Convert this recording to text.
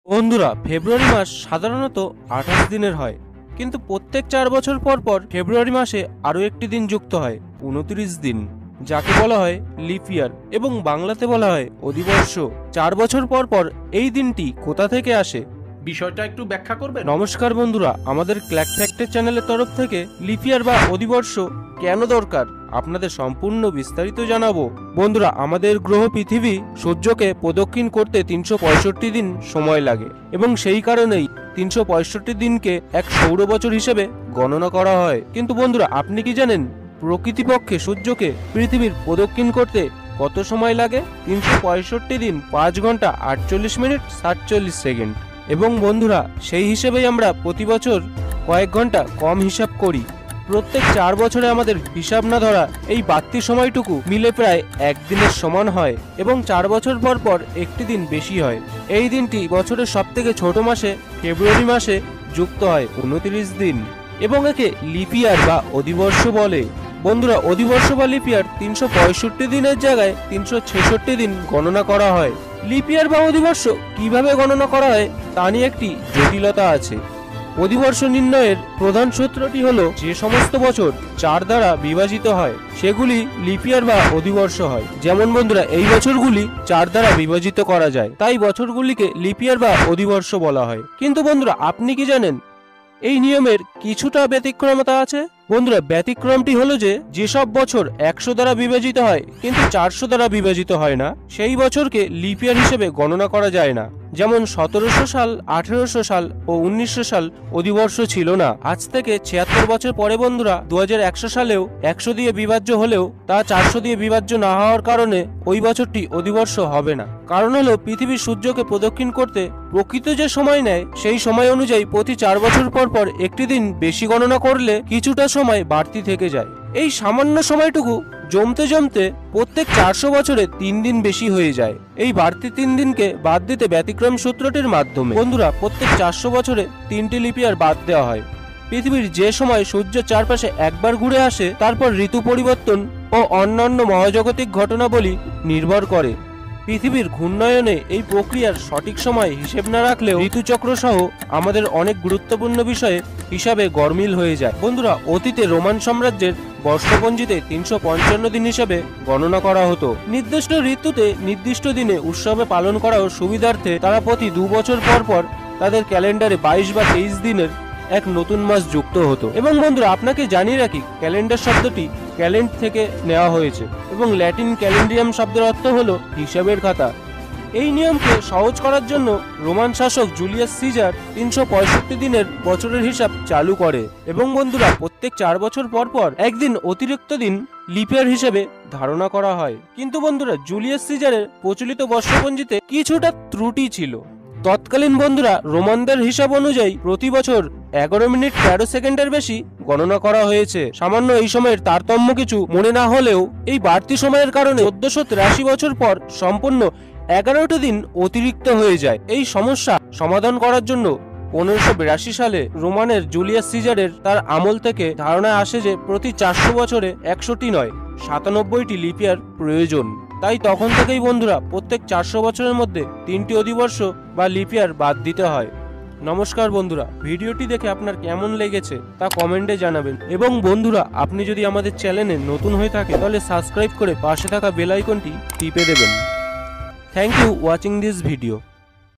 বন্ধুরা, ফেব্রুয়ারি মাস সাধারণত 28 দিনের হয়, কিন্তু প্রত্যেক 4 বছর পর পর ফেব্রুয়ারি মাসে আরও একটি দিন যুক্ত হয়, 29 দিন, যাকে বলা হয় লিপ ইয়ার এবং বাংলাতে বলা হয় অধিবর্ষ। 4 বছর পর পর এই দিনটি কোথা থেকে আসে, বিষয়টা একটু ব্যাখ্যা করবে? নমস্কার বন্ধুরা, আমাদের ক্ল্যাক ফ্যাক্টের চ্যানেলের তরফ থেকে লিপ ইয়ার বা অধিবর্ষ কেন দরকার আপনাদের সম্পূর্ণ বিস্তারিত জানাবো। বন্ধুরা, আমাদের গ্রহ পৃথিবী সূর্যকে প্রদক্ষিণ করতে 365 দিন সময় লাগে এবং সেই কারণেই 365 দিনকে এক সৌর বছর হিসেবে গণনা করা হয়। কিন্তু বন্ধুরা, আপনি কি জানেন প্রকৃতপক্ষে সূর্যকে পৃথিবীর প্রদক্ষিণ করতে কত সময় লাগে? 365 দিন 5 ঘন্টা 48 মিনিট 47 সেকেন্ড। এবং বন্ধুরা, সেই হিসেবেই আমরা প্রতি বছর কয়েক ঘন্টা কম হিসাব করি। প্রত্যেক 4 বছরে আমাদের হিসাব না ধরা এই বাড়তি সময়টুকু মিলে প্রায় একদিনের সমান হয় এবং 4 বছর পর পর একটি দিন বেশি হয়। এই দিনটি বছরের সবথেকে ছোট মাসে ফেব্রুয়ারি মাসে যুক্ত হয় 29 দিন এবং একে লিপ ইয়ার বা অধিবর্ষ বলে। বন্ধুরা, অধিবর্ষ বা লিপ ইয়ার 365 দিনের জায়গায় 366 দিন গণনা করা হয়। লিপ ইয়ার বা অধিবর্ষ কিভাবে গণনা করা হয় তা নিয়ে একটি জটিলতা আছে। অধিবর্ষ নির্ণয়ের প্রধান সূত্রটি হলো যে সমস্ত বছর 4 দ্বারা বিভাজিত হয় সেগুলি লিপ ইয়ার বা অধিবর্ষ হয়। যেমন বন্ধুরা, এই বছরগুলি 4 দ্বারা বিভাজিত করা যায়, তাই বছরগুলিকে লিপ ইয়ার বা অধিবর্ষ বলা হয়। কিন্তু বন্ধুরা, আপনি কি জানেন এই নিয়মের কিছুটা ব্যতিক্রমতা আছে? বন্ধুরা, ব্যতিক্রমটি হলো যে যেসব বছর 100 দ্বারা বিভাজিত হয় কিন্তু 400 দ্বারা বিভাজিত হয় না, সেই বছরকে লিপ ইয়ার হিসেবে গণনা করা যায় না। যেমন 1700 সাল, 1800 সাল ও 1900 সাল অধিবর্ষ ছিল না। আজ থেকে 76 বছর পরে বন্ধুরা 2100 সালেও 100 দিয়ে বিভাজ্য হলেও তা 400 দিয়ে বিভাজ্য না হওয়ার কারণে ওই বছরটি অধিবর্ষ হবে না। কারণ হলো পৃথিবীর সূর্যকে প্রদক্ষিণ করতে প্রকৃত যে সময় নেয় সেই সময় অনুযায়ী প্রতি 4 বছর পর পর একটি দিন বেশি গণনা করলে কিছুটা সময় বাড়তি থেকে যায়। এই সামান্য সময়টুকু জমতে জমতে প্রত্যেক 400 বছরে 3 দিন বেশি হয়ে যায়। এই বাড়তি 3 দিনকে বাদ দিতে ব্যতিক্রম সূত্রটির মাধ্যমে বন্ধুরা প্রত্যেক 400 বছরে 3টি লিপ ইয়ার বাদ দেওয়া হয়। পৃথিবীর যে সময় সূর্যের চারপাশে একবার ঘুরে আসে, তারপর ঋতু পরিবর্তন ও অন্যান্য মহাজাগতিক ঘটনাবলী নির্ভর করে। পৃথিবীর ঘূর্ণায়নে এই প্রক্রিয়ার সঠিক সময় হিসেব না রাখলেও ঋতুচক্র সহ আমাদের অনেক গুরুত্বপূর্ণ বিষয়ে হিসাবে গরমিল হয়ে যায়। বন্ধুরা, অতীতে রোমান সাম্রাজ্যের বর্ষপঞ্জিতে 355 দিন হিসেবে গণনা করা হতো। নির্দিষ্ট ঋতুতে নির্দিষ্ট দিনে উৎসবে পালন করার সুবিধার্থে তারা প্রতি 2 বছর পর পর তাদের ক্যালেন্ডারে 22 বা 23 দিনের এক নতুন মাস যুক্ত হতো। এবং বন্ধুরা, আপনাকে জানিয়ে রাখি, ক্যালেন্ডার শব্দটি ক্যালেন্ড থেকে নেওয়া হয়েছে এবং ল্যাটিন ক্যালেন্ডিয়াম শব্দের অর্থ হলো হিসাবের খাতা। এই নিয়মকে সহজ করার জন্য রোমান শাসক জুলিয়াস সিজার 365 দিনের বছরের হিসাব চালু করে এবং বন্ধুরা প্রত্যেক 4 বছর পর পর একদিন অতিরিক্ত দিন লিপ ইয়ার হিসেবে ধারণা করা হয়। কিন্তু বন্ধুরা, জুলিয়াস সিজারের প্রচলিত বর্ষপঞ্জিতে কিছুটা ত্রুটি ছিল। তৎকালীন বন্ধুরা রোমানদের হিসাব অনুযায়ী প্রতি বছর 11 মিনিট 13 সেকেন্ডের বেশি গণনা করা হয়েছে। সামান্য এই সময়ের তারতম্য কিছু মনে না হলেও এই বাড়তি সময়ের কারণে 1483 বছর পর সম্পূর্ণ 11টি দিন অতিরিক্ত হয়ে যায়। এই সমস্যা সমাধান করার জন্য 1582 সালে রোমানের জুলিয়াস সিজারের তার আমল থেকে ধারণা আসে যে প্রতি 400 বছরে 100টি নয় 97টি লিপ ইয়ার প্রয়োজন। তাই তখন থেকেই বন্ধুরা প্রত্যেক 400 বছরের মধ্যে 3টি অধিবর্ষ বা লিপ ইয়ার বাদ দিতে হয়। নমস্কার বন্ধুরা, ভিডিওটি দেখে আপনার কেমন লেগেছে তা কমেন্টে জানাবেন এবং বন্ধুরা, আপনি যদি আমাদের চ্যানেলে নতুন হয়ে থাকে তাহলে সাবস্ক্রাইব করে পাশে থাকা বেল আইকনটি টিপে দেবেন। Thank you watching this video.